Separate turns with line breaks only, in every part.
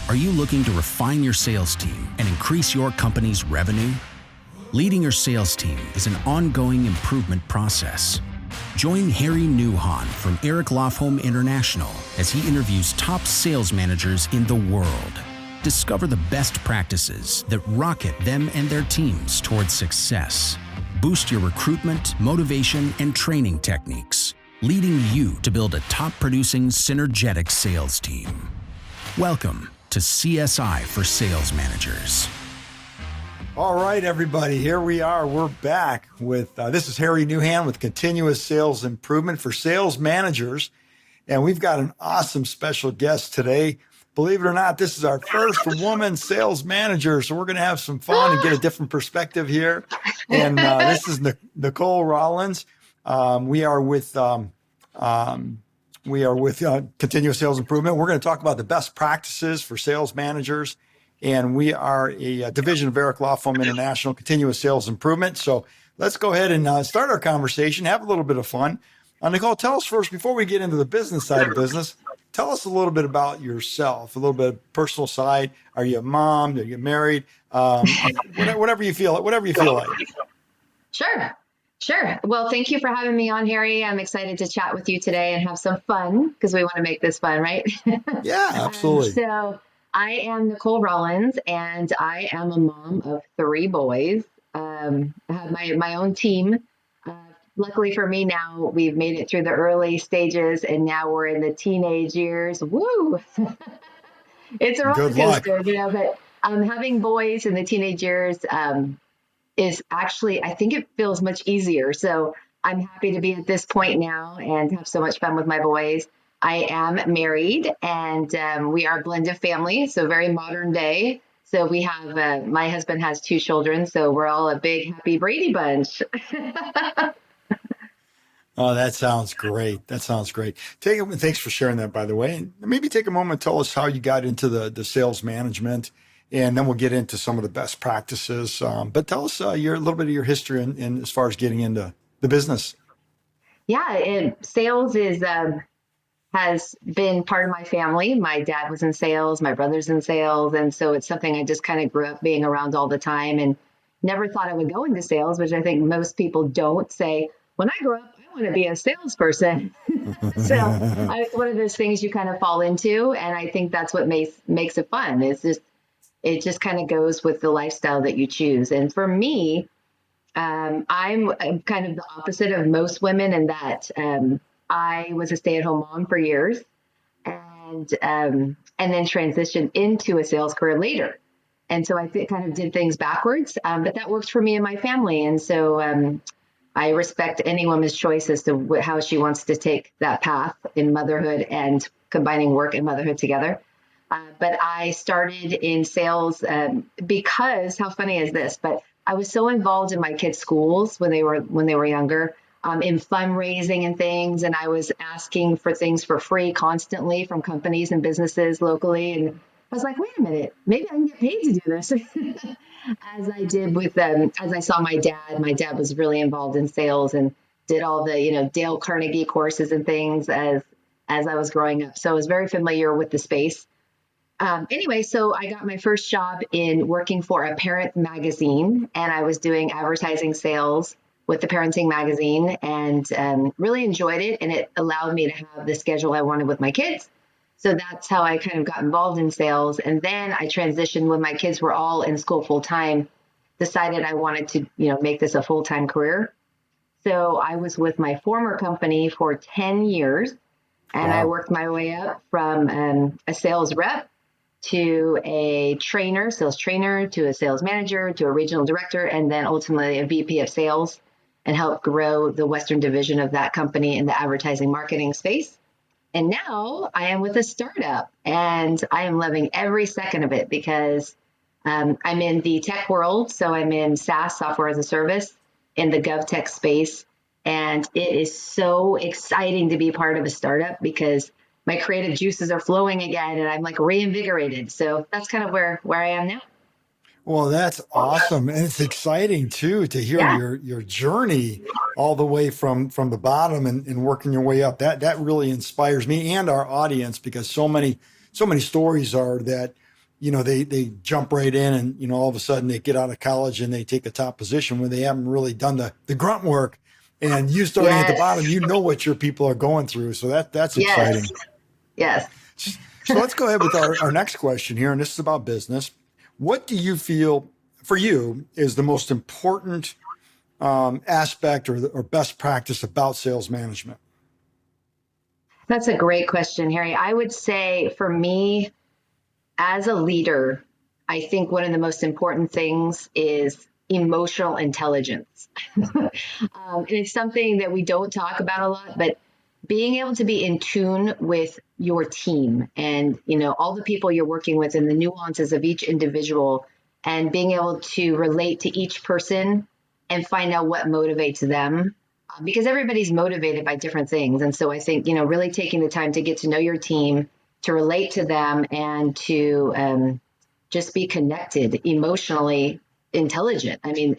Are you looking to refine your sales team and increase your company's revenue? Leading your sales team is an ongoing improvement process. Join Harry Newhan from Eric Lofholm International as he interviews top sales managers in the world. Discover the best practices that rocket them and their teams towards success. Boost your recruitment, motivation, and training techniques, leading you to build a top-producing, synergetic sales team. Welcome to CSI for Sales Managers.
All right, everybody, here we are. We're back with, this is Harry Newhan with Continuous Sales Improvement for Sales Managers. And we've got an awesome special guest today. Believe it or not, this is our first woman sales manager. So we're going to have some fun and get a different perspective here. And this is Nicole Rollins. We are with Continuous Sales Improvement. We're going to talk about the best practices for sales managers. And we are a division of Eric Lofholm International Continuous Sales Improvement. So let's go ahead and start our conversation, have a little bit of fun. Nicole, tell us first, before we get into the business side of business, tell us a little bit about yourself, a little bit of personal side. Are you a mom? Are you married? Whatever you feel like.
Sure. Well, thank you for having me on, Harry. I'm excited to chat with you today and have some fun because we want to make this fun, right?
Yeah, absolutely.
So I am Nicole Rollins, and I am a mom of 3 boys. I have my own team. Luckily for me now, we've made it through the early stages, and now we're in the teenage years. Woo! It's a roller coaster, but having boys in the teenage years is actually, I think it feels much easier. So I'm happy to be at this point now and have so much fun with my boys. I am married, and we are a blended family, so very modern day. So we have, my husband has 2 children, so we're all a big, happy Brady bunch.
Oh, that sounds great. Thanks for sharing that, by the way. And maybe take a moment, tell us how you got into the sales management, and then we'll get into some of the best practices. But tell us a little bit of your history in as far as getting into the business.
Yeah, sales has been part of my family. My dad was in sales, my brother's in sales, and so it's something I just kind of grew up being around all the time and never thought I would go into sales, which I think most people don't say, when I grow up, I want to be a salesperson. So it's one of those things you kind of fall into. And I think that's what makes it fun. It just kind of goes with the lifestyle that you choose. And for me, I'm kind of the opposite of most women in that I was a stay-at-home mom for years and then transitioned into a sales career later. And so I kind of did things backwards, but that worked for me and my family. And so I respect any woman's choice as to how she wants to take that path in motherhood and combining work and motherhood together. But I started in sales because, how funny is this? But I was so involved in my kids' schools when they were younger, in fundraising and things, and I was asking for things for free constantly from companies and businesses locally. And I was like, wait a minute, maybe I can get paid to do this. As I did with as I saw my dad was really involved in sales and did all the, Dale Carnegie courses and things as I was growing up. So I was very familiar with the space. Anyway, so I got my first job in working for a parent magazine, and I was doing advertising sales with the parenting magazine and really enjoyed it. And it allowed me to have the schedule I wanted with my kids. So that's how I kind of got involved in sales. And then I transitioned when my kids were all in school full time, decided I wanted to, make this a full-time career. So I was with my former company for 10 years, and wow. I worked my way up from a sales rep to a sales trainer, to a sales manager, to a regional director, and then ultimately a VP of sales, and helped grow the Western division of that company in the advertising marketing space. And now I am with a startup, and I am loving every second of it because I'm in the tech world. So I'm in SaaS, software as a service, in the GovTech space. And it is so exciting to be part of a startup because my creative juices are flowing again and I'm like reinvigorated. So that's kind of where I am now.
Well, that's awesome. And it's exciting too, to hear your journey all the way from the bottom and working your way up. That really inspires me and our audience, because so many stories are that they jump right in and, all of a sudden they get out of college and they take a top position when they haven't really done the grunt work. And you starting at the
Yes.
bottom, what your people are going through. So that's exciting.
Yes. Yes.
So let's go ahead with our next question here. And this is about business. What do you feel for you is the most important aspect or best practice about sales management?
That's a great question, Harry. I would say for me, as a leader, I think one of the most important things is emotional intelligence. And it's something that we don't talk about a lot, but being able to be in tune with your team and, all the people you're working with and the nuances of each individual and being able to relate to each person and find out what motivates them because everybody's motivated by different things. And so I think, really taking the time to get to know your team, to relate to them and to just be connected, emotionally intelligent. I mean,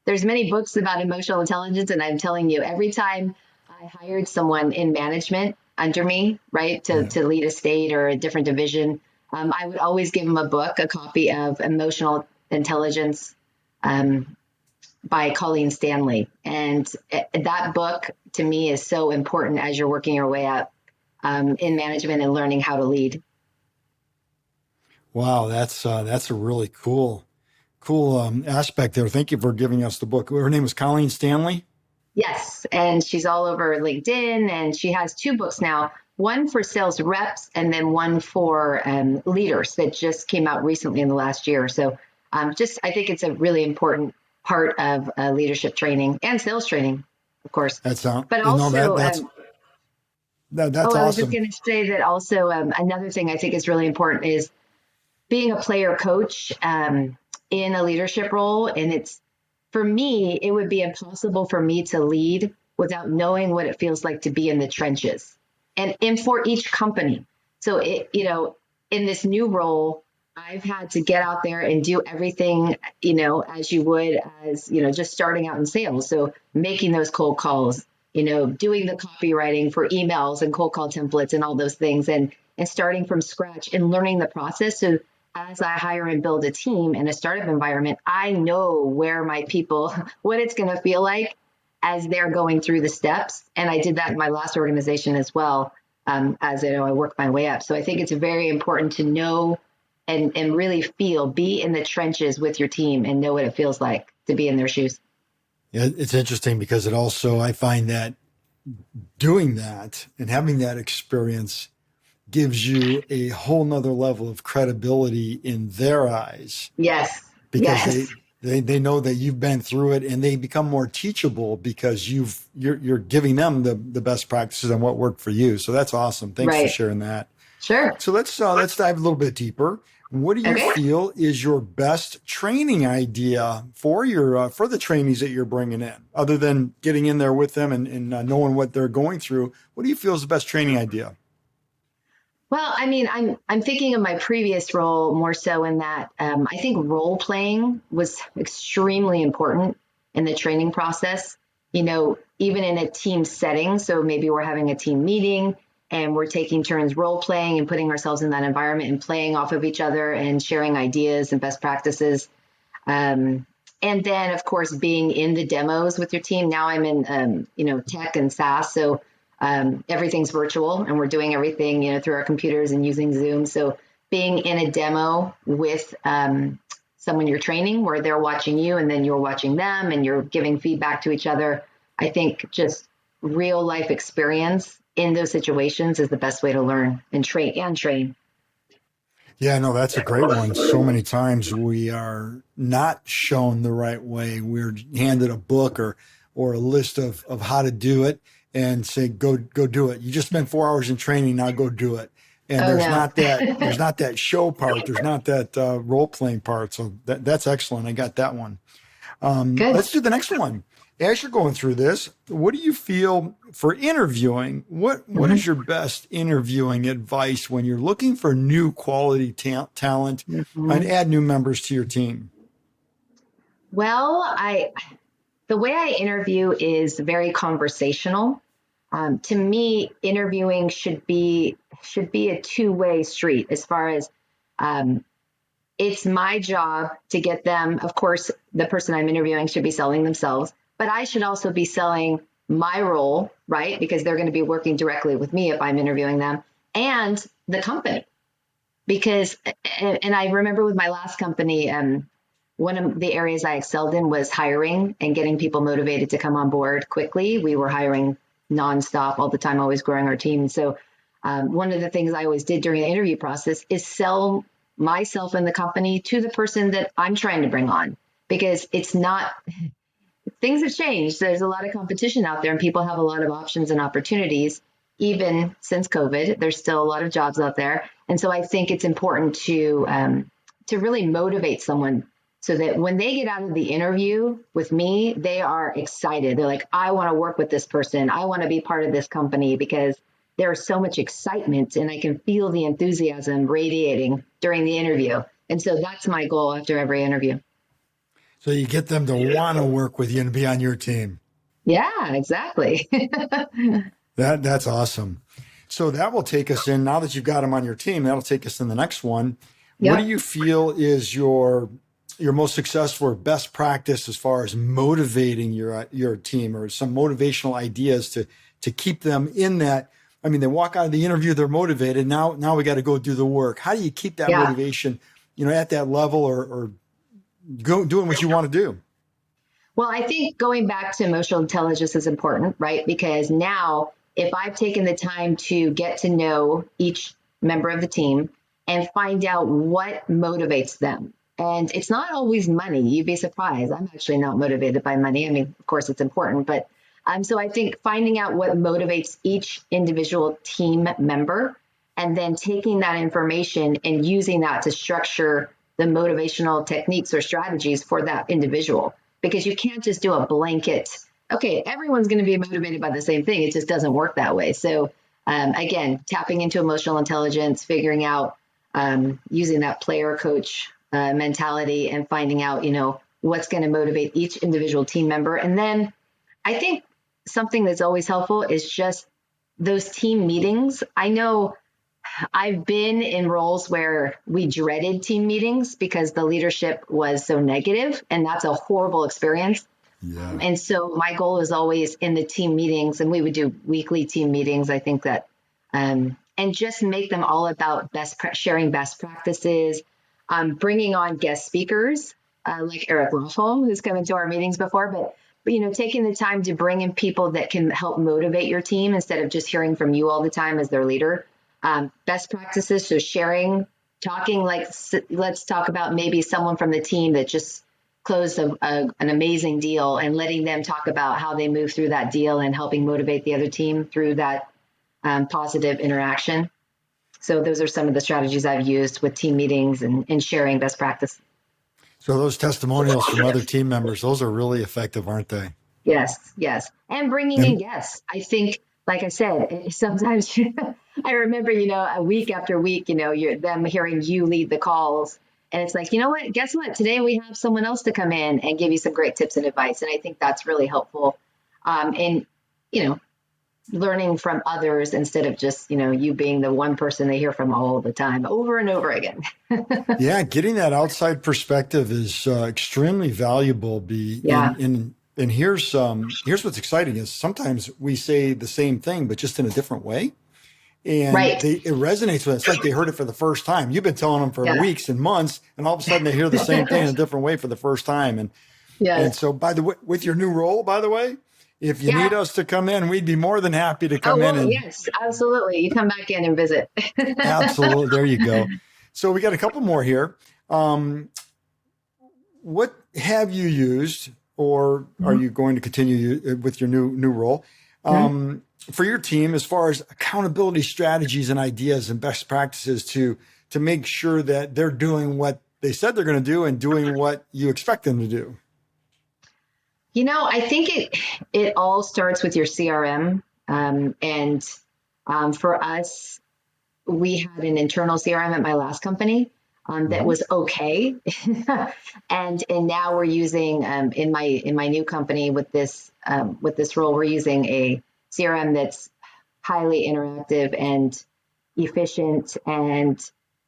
there's many books about emotional intelligence, and I'm telling you, every time I hired someone in management under me, right, to lead a state or a different division, I would always give them a copy of Emotional Intelligence by Colleen Stanley. And that book to me is so important as you're working your way up in management and learning how to lead.
Wow, that's a really cool aspect there. Thank you for giving us the book. Her name was Colleen Stanley.
Yes, and she's all over LinkedIn, and she has 2 books now. One for sales reps, and then one for leaders that just came out recently in the last year. So, I think it's a really important part of leadership training and sales training, of course.
That's
but also,
that's
I was just
awesome.
going to say that also another thing I think is really important is being a player coach in a leadership role. And for me, it would be impossible for me to lead without knowing what it feels like to be in the trenches and for each company. So, in this new role, I've had to get out there and do everything, as you would as, just starting out in sales. So making those cold calls, doing the copywriting for emails and cold call templates and all those things and starting from scratch and learning the process. So as I hire and build a team in a startup environment, I know where my people, what it's going to feel like as they're going through the steps. And I did that in my last organization as well, as I work my way up. So I think it's very important to know and really be in the trenches with your team and know what it feels like to be in their shoes.
Yeah, it's interesting because I find that doing that and having that experience gives you a whole nother level of credibility in their eyes.
Yes.
Because they know that you've been through it and they become more teachable because you're giving them the best practices and what worked for you. So that's awesome. Thanks for sharing that.
Sure.
So let's dive a little bit deeper. What do you feel is your best training idea for the trainees that you're bringing in, other than getting in there with them and knowing what they're going through? What do you feel is the best training idea?
Well, I mean, I'm thinking of my previous role more so in that I think role playing was extremely important in the training process, even in a team setting. So maybe we're having a team meeting and we're taking turns role playing and putting ourselves in that environment and playing off of each other and sharing ideas and best practices. And then, of course, being in the demos with your team. Now I'm in, tech and SaaS. So everything's virtual and we're doing everything, through our computers and using Zoom. So being in a demo with someone you're training where they're watching you and then you're watching them and you're giving feedback to each other. I think just real life experience in those situations is the best way to learn and train.
Yeah, no, that's a great one. So many times we are not shown the right way. We're handed a book or a list of how to do it and say, go do it. You just spent 4 hours in training. Now go do it. And there's not that show part. There's not that role playing part. So that's excellent. I got that one. Let's do the next one. As you're going through this, what do you feel for interviewing? What is your best interviewing advice when you're looking for new quality talent and add new members to your team?
Well, the way I interview is very conversational. To me, interviewing should be a two-way street as far as it's my job to get them. Of course, the person I'm interviewing should be selling themselves, but I should also be selling my role, right? Because they're going to be working directly with me if I'm interviewing them, and the company. Because, and I remember with my last company, one of the areas I excelled in was hiring and getting people motivated to come on board quickly. We were hiring nonstop all the time, always growing our team. So one of the things I always did during the interview process is sell myself and the company to the person that I'm trying to bring on, because it's not, things have changed. There's a lot of competition out there and people have a lot of options and opportunities. Even since COVID, there's still a lot of jobs out there. And so I think it's important to really motivate someone so that when they get out of the interview with me, they are excited. They're like, I want to work with this person. I want to be part of this company, because there's so much excitement and I can feel the enthusiasm radiating during the interview. And so that's my goal after every interview.
So you get them to want to work with you and be on your team.
Yeah, exactly.
That's awesome. So that will take us in, now that you've got them on your team, that'll take us in the next one.
Yep.
What do you feel is your most successful or best practice as far as motivating your team, or some motivational ideas to keep them in that? I mean, they walk out of the interview, they're motivated. Now we got to go do the work. How do you keep that motivation, at that level, or doing what you want to do?
Well, I think going back to emotional intelligence is important, right? Because now, if I've taken the time to get to know each member of the team and find out what motivates them, and it's not always money. You'd be surprised. I'm actually not motivated by money. I mean, of course, it's important, but so I think finding out what motivates each individual team member, and then taking that information and using that to structure the motivational techniques or strategies for that individual. Because you can't just do a blanket, okay, everyone's going to be motivated by the same thing. It just doesn't work that way. So again, tapping into emotional intelligence, figuring out, using that player coach mentality, and finding out, what's going to motivate each individual team member. And then I think something that's always helpful is just those team meetings. I know I've been in roles where we dreaded team meetings because the leadership was so negative, and that's a horrible experience. Yeah. And so my goal is always in the team meetings, and we would do weekly team meetings. I think that, and just make them all about sharing best practices, bringing on guest speakers like Eric Lofholm, who's come into our meetings before, but taking the time to bring in people that can help motivate your team instead of just hearing from you all the time as their leader. Best practices, so talking like, let's talk about maybe someone from the team that just closed an amazing deal, and letting them talk about how they move through that deal and helping motivate the other team through that positive interaction. So those are some of the strategies I've used with team meetings and sharing best practice.
So those testimonials from other team members, those are really effective, aren't they?
Yes. And bringing in guests. I think, like I said, sometimes I remember, a week after week, you're them hearing you lead the calls. And it's like, what? Guess what? Today we have someone else to come in and give you some great tips and advice. And I think that's really helpful. And, learning from others instead of just, you being the one person they hear from all the time, over and over again.
Yeah, getting that outside perspective is extremely valuable. And here's what's exciting is sometimes we say the same thing, but just in a different way. And it resonates with them. It's like they heard it for the first time. You've been telling them for weeks and months, and all of a sudden they hear the same thing in a different way for the first time. And so, by the way, with your new role, by the way, if you need us to come in, we'd be more than happy to come in.
Yes, absolutely. You come back in and visit.
Absolutely. There you go. So we got a couple more here. What have you used, or are you going to continue with your new role for your team as far as accountability strategies and ideas and best practices to make sure that they're doing what they said they're going to do and doing what you expect them to do?
I think it all starts with your CRM. For us, we had an internal CRM at my last company that was okay. and now we're using in my new company with this role, we're using a CRM that's highly interactive and efficient and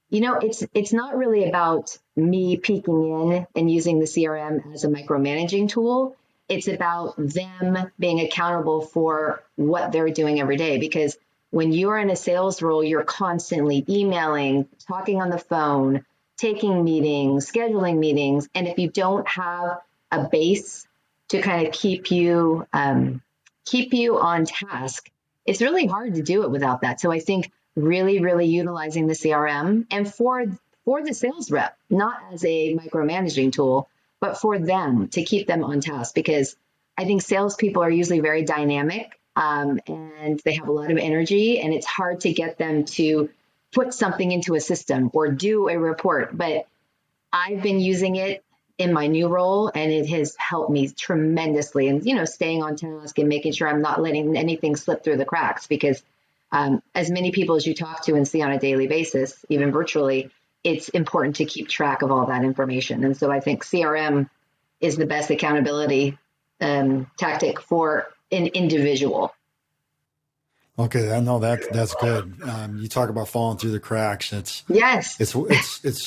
It's not really about me peeking in and using the CRM as a micromanaging tool. It's about them being accountable for what they're doing every day. Because when you're in a sales role, you're constantly emailing, talking on the phone, taking meetings, scheduling meetings. And if you don't have a base to kind of keep you on task, it's really hard to do it without that. So I think really, really utilizing the CRM and for the sales rep, not as a micromanaging tool, but for them to keep them on task, because I think salespeople are usually very dynamic, and they have a lot of energy, and it's hard to get them to put something into a system or do a report. But I've been using it in my new role, and it has helped me tremendously. And, staying on task and making sure I'm not letting anything slip through the cracks, because as many people as you talk to and see on a daily basis, even virtually, it's important to keep track of all that information. And so I think CRM is the best accountability tactic for an individual.
Okay, I know that's good. You talk about falling through the cracks.
Yes.
It's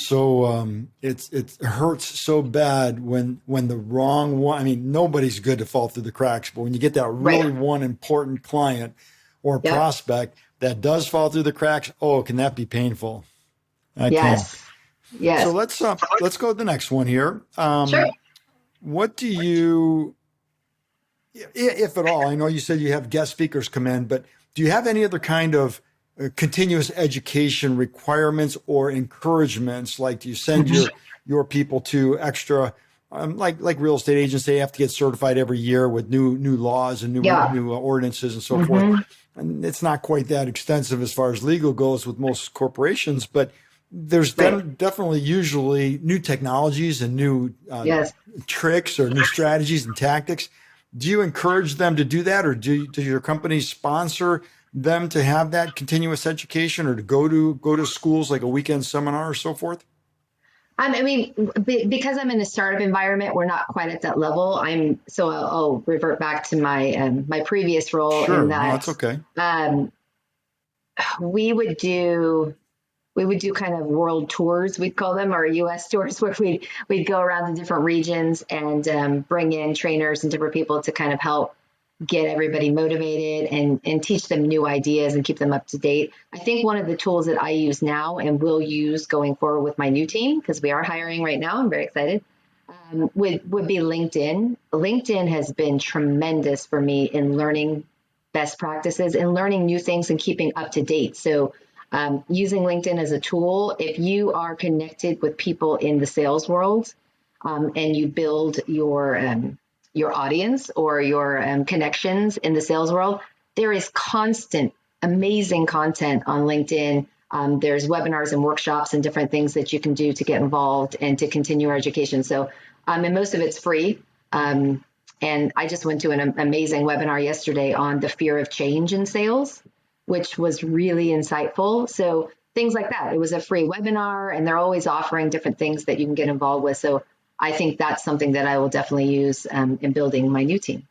so it hurts so bad when the wrong one. I mean, nobody's good to fall through the cracks, but when you get that really one important client or prospect that does fall through the cracks, oh, can that be painful?
Yes. Yes.
So let's go to the next one here.
Sure.
What do you, if at all? I know you said you have guest speakers come in, but do you have any other kind of continuous education requirements or encouragements? Like, do you send your people to extra, like real estate agents, they have to get certified every year with new laws and new ordinances and so forth. And it's not quite that extensive as far as legal goes with most corporations, but there's definitely usually new technologies and new tricks or new strategies and tactics. Do you encourage them to do that, or do your companies sponsor them to have that continuous education, or to go to schools like a weekend seminar or so forth?
I mean, because I'm in a startup environment, we're not quite at that level. I'll revert back to my my previous role.
Sure,
in that,
no, that's okay.
We would do kind of world tours, we'd call them, or US tours, where we'd go around the different regions and bring in trainers and different people to kind of help get everybody motivated and teach them new ideas and keep them up to date. I think one of the tools that I use now and will use going forward with my new team, because we are hiring right now, I'm very excited, would be LinkedIn. LinkedIn has been tremendous for me in learning best practices and learning new things and keeping up to date. So using LinkedIn as a tool, if you are connected with people in the sales world, and you build your audience or your connections in the sales world, there is constant, amazing content on LinkedIn. There's webinars and workshops and different things that you can do to get involved and to continue your education. So, and most of it's free. And I just went to an amazing webinar yesterday on the fear of change in sales, which was really insightful. So things like that. It was a free webinar, and they're always offering different things that you can get involved with. So I think that's something that I will definitely use in building my new team.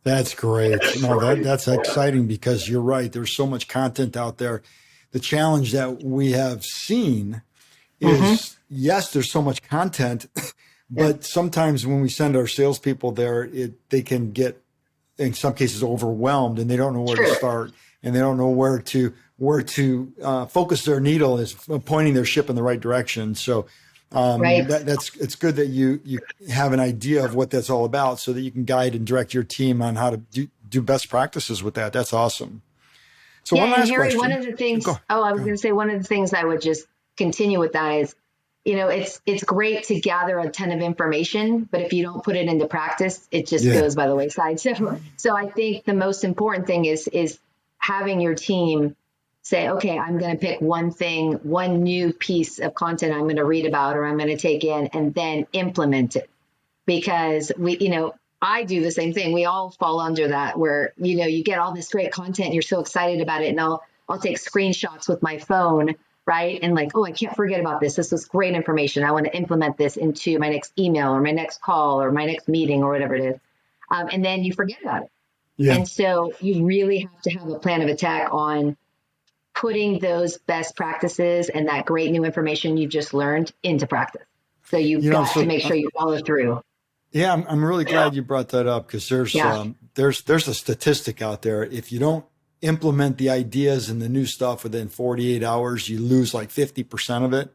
That's great. No, that's exciting, because you're right. There's so much content out there. The challenge that we have seen is, yes, there's so much content, but sometimes when we send our salespeople there, they can get, in some cases, overwhelmed, and they don't know where to start, and they don't know where to focus their needle, is pointing their ship in the right direction. So it's good that you have an idea of what that's all about, so that you can guide and direct your team on how to do best practices with that. That's awesome. So one last
Harry,
question.
one of the things, going to say one of the things I would just continue with that is, it's great to gather a ton of information, but if you don't put it into practice, it just goes by the wayside. So I think the most important thing is having your team say, okay, I'm going to pick one thing, one new piece of content I'm going to read about or I'm going to take in, and then implement it. Because I do the same thing. We all fall under that, where, you get all this great content, you're so excited about it. And I'll take screenshots with my phone, right? And like, oh, I can't forget about this. This was great information. I want to implement this into my next email or my next call or my next meeting or whatever it is. And then you forget about it. Yeah. And so you really have to have a plan of attack on putting those best practices and that great new information you just learned into practice. So you've got to make sure you follow through.
Yeah, I'm really glad you brought that up, because there's a statistic out there. If you don't implement the ideas and the new stuff within 48 hours, you lose like 50% of it.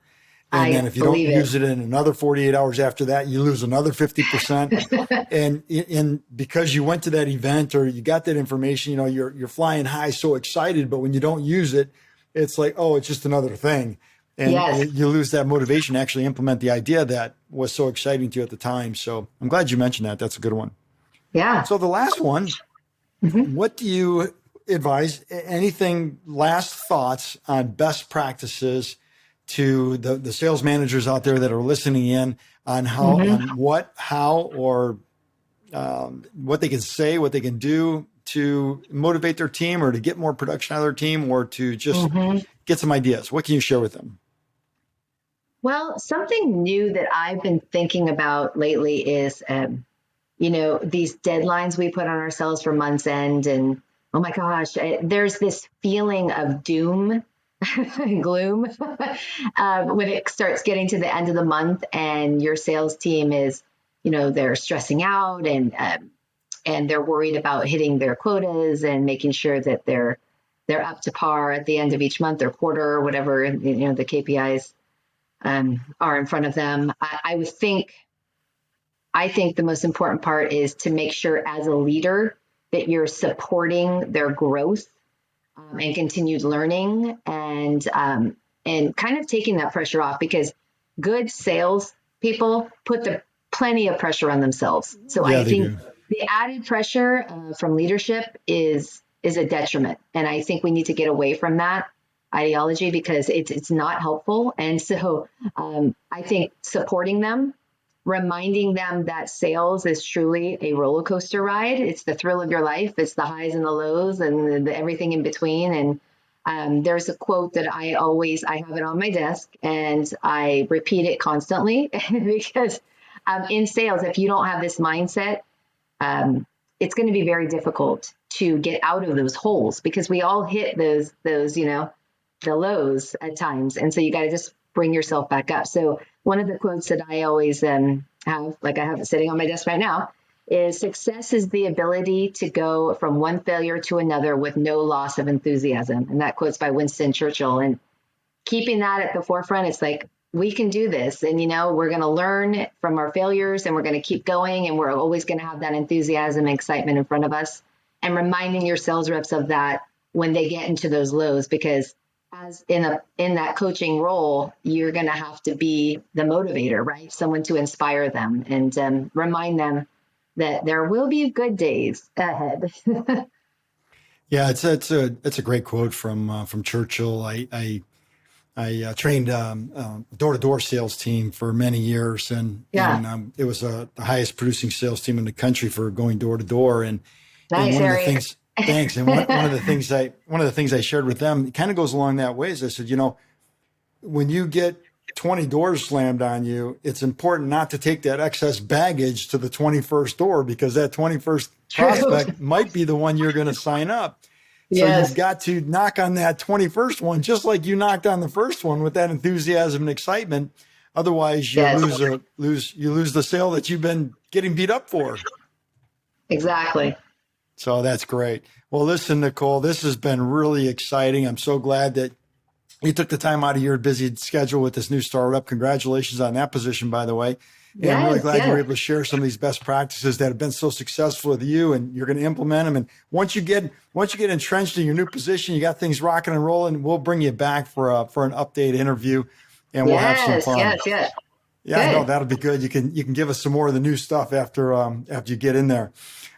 And then if you don't use it in another 48 hours after that, you lose another 50%. and because you went to that event or you got that information, you're flying high, so excited, but when you don't use it, it's like, oh, it's just another thing. And you lose that motivation to actually implement the idea that was so exciting to you at the time. So I'm glad you mentioned that. That's a good one.
Yeah.
So the last one, what do you advise? Anything, last thoughts on best practices to the sales managers out there that are listening in on how, on what, how, or what they can say, what they can do to motivate their team, or to get more production out of their team, or to just get some ideas? What can you share with them?
Well, something new that I've been thinking about lately is, these deadlines we put on ourselves for month's end. And oh my gosh, there's this feeling of doom and gloom when it starts getting to the end of the month and your sales team is, they're stressing out and they're worried about hitting their quotas and making sure that they're up to par at the end of each month or quarter or whatever, the KPIs are in front of them. I think the most important part is to make sure as a leader that you're supporting their growth and continued learning, and kind of taking that pressure off, because good sales people put plenty of pressure on themselves. So I think the added pressure from leadership is a detriment. And I think we need to get away from that ideology, because it's not helpful. And so I think supporting them, reminding them that sales is truly a roller coaster ride. It's the thrill of your life. It's the highs and the lows and everything in between. And there's a quote that I have it on my desk and I repeat it constantly because in sales, if you don't have this mindset, it's going to be very difficult to get out of those holes, because we all hit those, the lows at times. And so you got to just bring yourself back up. So one of the quotes that I always have, like I have it sitting on my desk right now, is success is the ability to go from one failure to another with no loss of enthusiasm. And that quote's by Winston Churchill. And keeping that at the forefront, it's like, we can do this. And, we're going to learn from our failures and we're going to keep going. And we're always going to have that enthusiasm and excitement in front of us, and reminding your sales reps of that when they get into those lows, because as in that coaching role, you're going to have to be the motivator, right? Someone to inspire them and remind them that there will be good days ahead.
Yeah, it's a great quote from Churchill. I trained door-to-door sales team for many years, and it was the highest producing sales team in the country for going door to door. And
nice,
one of the things. Thanks. And one of the things I shared with them, it kind of goes along that way, is I said, when you get 20 doors slammed on you, it's important not to take that excess baggage to the 21st door, because that 21st prospect might be the one you're going to sign up. So you've got to knock on that 21st one, just like you knocked on the first one, with that enthusiasm and excitement. Otherwise, you lose the sale that you've been getting beat up for.
Exactly.
So that's great. Well, listen, Nicole, this has been really exciting. I'm so glad that you took the time out of your busy schedule with this new startup. Congratulations on that position, by the way. And I'm really glad you were able to share some of these best practices that have been so successful with you, and you're going to implement them. And once you get entrenched in your new position, you got things rocking and rolling, we'll bring you back for an update interview, and we'll have some fun.
Yes.
Yeah, I know that'll be good. You can give us some more of the new stuff after you get in there.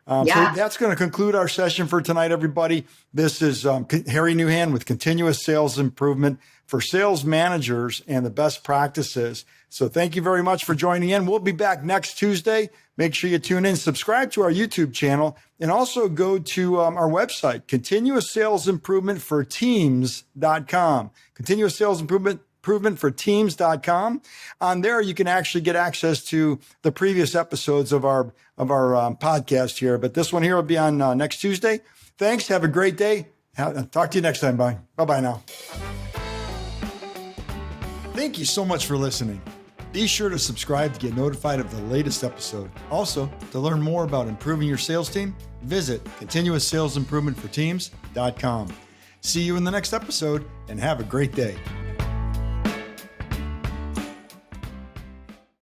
So that's going to conclude our session for tonight, everybody. This is Harry Newhan with Continuous Sales Improvement for Sales Managers and the Best Practices. So thank you very much for joining in. We'll be back next Tuesday. Make sure you tune in, subscribe to our YouTube channel, and also go to our website, Continuous Sales Improvement for Teams.com. Continuous Sales Improvement for Teams.com. On there, you can actually get access to the previous episodes of our podcast here. But this one here will be on next Tuesday. Thanks. Have a great day, Talk to you next time. Bye. Bye-bye now. Thank you so much for listening. Be sure to subscribe to get notified of the latest episode. Also, to learn more about improving your sales team, visit continuoussalesimprovementforteams.com. See you in the next episode and have a great day.